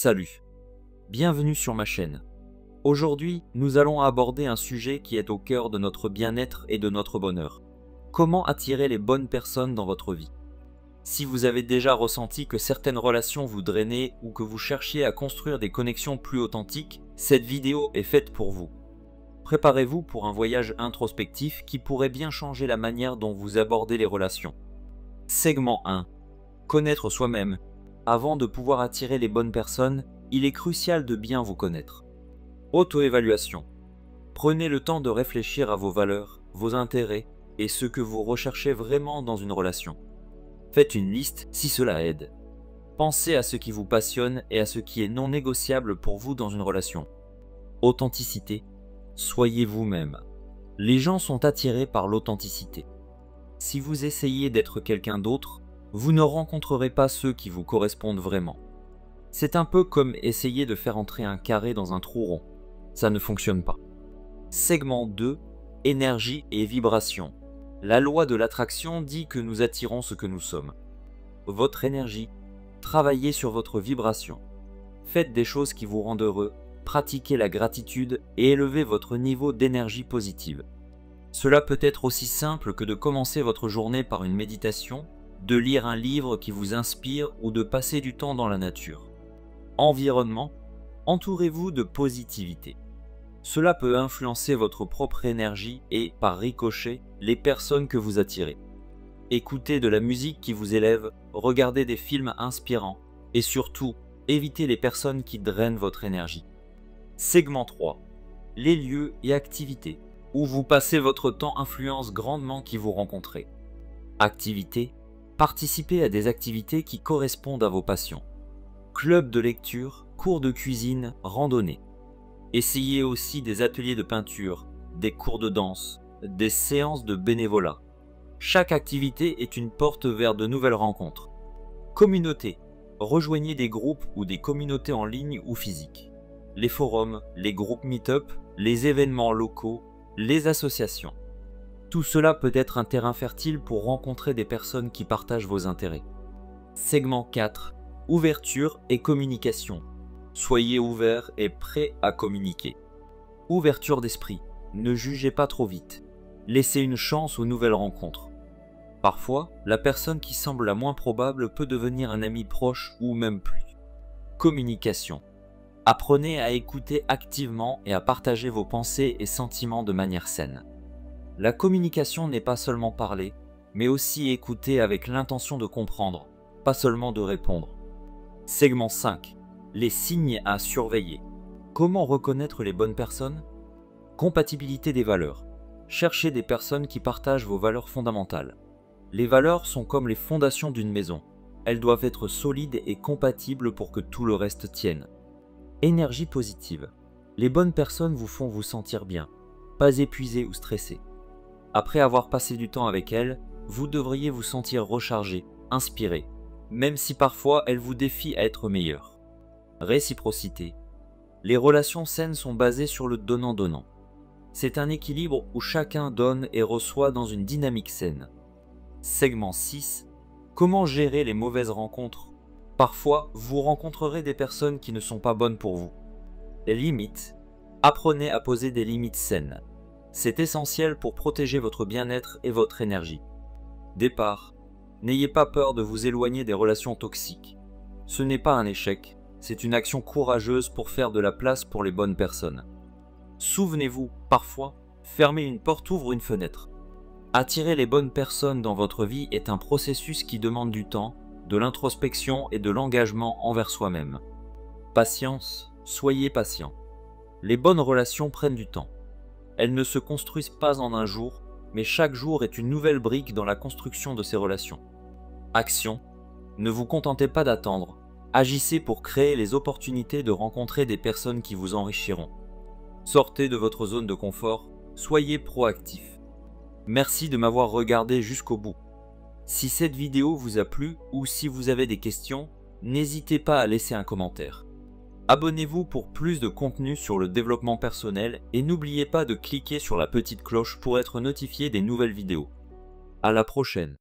Salut, bienvenue sur ma chaîne. Aujourd'hui, nous allons aborder un sujet qui est au cœur de notre bien-être et de notre bonheur. Comment attirer les bonnes personnes dans votre vie? Si vous avez déjà ressenti que certaines relations vous drainaient ou que vous cherchiez à construire des connexions plus authentiques, cette vidéo est faite pour vous. Préparez-vous pour un voyage introspectif qui pourrait bien changer la manière dont vous abordez les relations. Segment 1. Connaître soi-même. Avant de pouvoir attirer les bonnes personnes, il est crucial de bien vous connaître. Auto-évaluation. Prenez le temps de réfléchir à vos valeurs, vos intérêts et ce que vous recherchez vraiment dans une relation. Faites une liste si cela aide. Pensez à ce qui vous passionne et à ce qui est non négociable pour vous dans une relation. Authenticité. Soyez vous-même. Les gens sont attirés par l'authenticité. Si vous essayez d'être quelqu'un d'autre, vous ne rencontrerez pas ceux qui vous correspondent vraiment. C'est un peu comme essayer de faire entrer un carré dans un trou rond. Ça ne fonctionne pas. Segment 2. Énergie et vibration. La loi de l'attraction dit que nous attirons ce que nous sommes. Votre énergie. Travaillez sur votre vibration. Faites des choses qui vous rendent heureux, pratiquez la gratitude et élevez votre niveau d'énergie positive. Cela peut être aussi simple que de commencer votre journée par une méditation, de lire un livre qui vous inspire ou de passer du temps dans la nature. Environnement, entourez-vous de positivité. Cela peut influencer votre propre énergie et, par ricochet, les personnes que vous attirez. Écoutez de la musique qui vous élève, regardez des films inspirants et surtout, évitez les personnes qui drainent votre énergie. Segment 3. Les lieux et activités. Où vous passez votre temps influence grandement qui vous rencontrez. Activités. Participez à des activités qui correspondent à vos passions. Club de lecture, cours de cuisine, randonnée. Essayez aussi des ateliers de peinture, des cours de danse, des séances de bénévolat. Chaque activité est une porte vers de nouvelles rencontres. Communauté. Rejoignez des groupes ou des communautés en ligne ou physiques. Les forums, les groupes meet-up, les événements locaux, les associations. Tout cela peut être un terrain fertile pour rencontrer des personnes qui partagent vos intérêts. Segment 4. Ouverture et communication. Soyez ouvert et prêt à communiquer. Ouverture d'esprit. Ne jugez pas trop vite. Laissez une chance aux nouvelles rencontres. Parfois, la personne qui semble la moins probable peut devenir un ami proche ou même plus. Communication. Apprenez à écouter activement et à partager vos pensées et sentiments de manière saine. La communication n'est pas seulement parler, mais aussi écouter avec l'intention de comprendre, pas seulement de répondre. Segment 5. Les signes à surveiller. Comment reconnaître les bonnes personnes? Compatibilité des valeurs. Cherchez des personnes qui partagent vos valeurs fondamentales. Les valeurs sont comme les fondations d'une maison. Elles doivent être solides et compatibles pour que tout le reste tienne. Énergie positive. Les bonnes personnes vous font vous sentir bien, pas épuisé ou stressé. Après avoir passé du temps avec elles, vous devriez vous sentir rechargé, inspiré, même si parfois elles vous défient à être meilleur. Réciprocité. Les relations saines sont basées sur le donnant-donnant. C'est un équilibre où chacun donne et reçoit dans une dynamique saine. Segment 6. Comment gérer les mauvaises rencontres? Parfois, vous rencontrerez des personnes qui ne sont pas bonnes pour vous. Les limites. Apprenez à poser des limites saines. C'est essentiel pour protéger votre bien-être et votre énergie. Départ. N'ayez pas peur de vous éloigner des relations toxiques. Ce n'est pas un échec, c'est une action courageuse pour faire de la place pour les bonnes personnes. Souvenez-vous, parfois, fermer une porte ouvre une fenêtre. Attirer les bonnes personnes dans votre vie est un processus qui demande du temps, de l'introspection et de l'engagement envers soi-même. Patience, soyez patient. Les bonnes relations prennent du temps. Elles ne se construisent pas en un jour, mais chaque jour est une nouvelle brique dans la construction de ces relations. Action. Ne vous contentez pas d'attendre. Agissez pour créer les opportunités de rencontrer des personnes qui vous enrichiront. Sortez de votre zone de confort, soyez proactif. Merci de m'avoir regardé jusqu'au bout. Si cette vidéo vous a plu ou si vous avez des questions, n'hésitez pas à laisser un commentaire. Abonnez-vous pour plus de contenu sur le développement personnel et n'oubliez pas de cliquer sur la petite cloche pour être notifié des nouvelles vidéos. À la prochaine.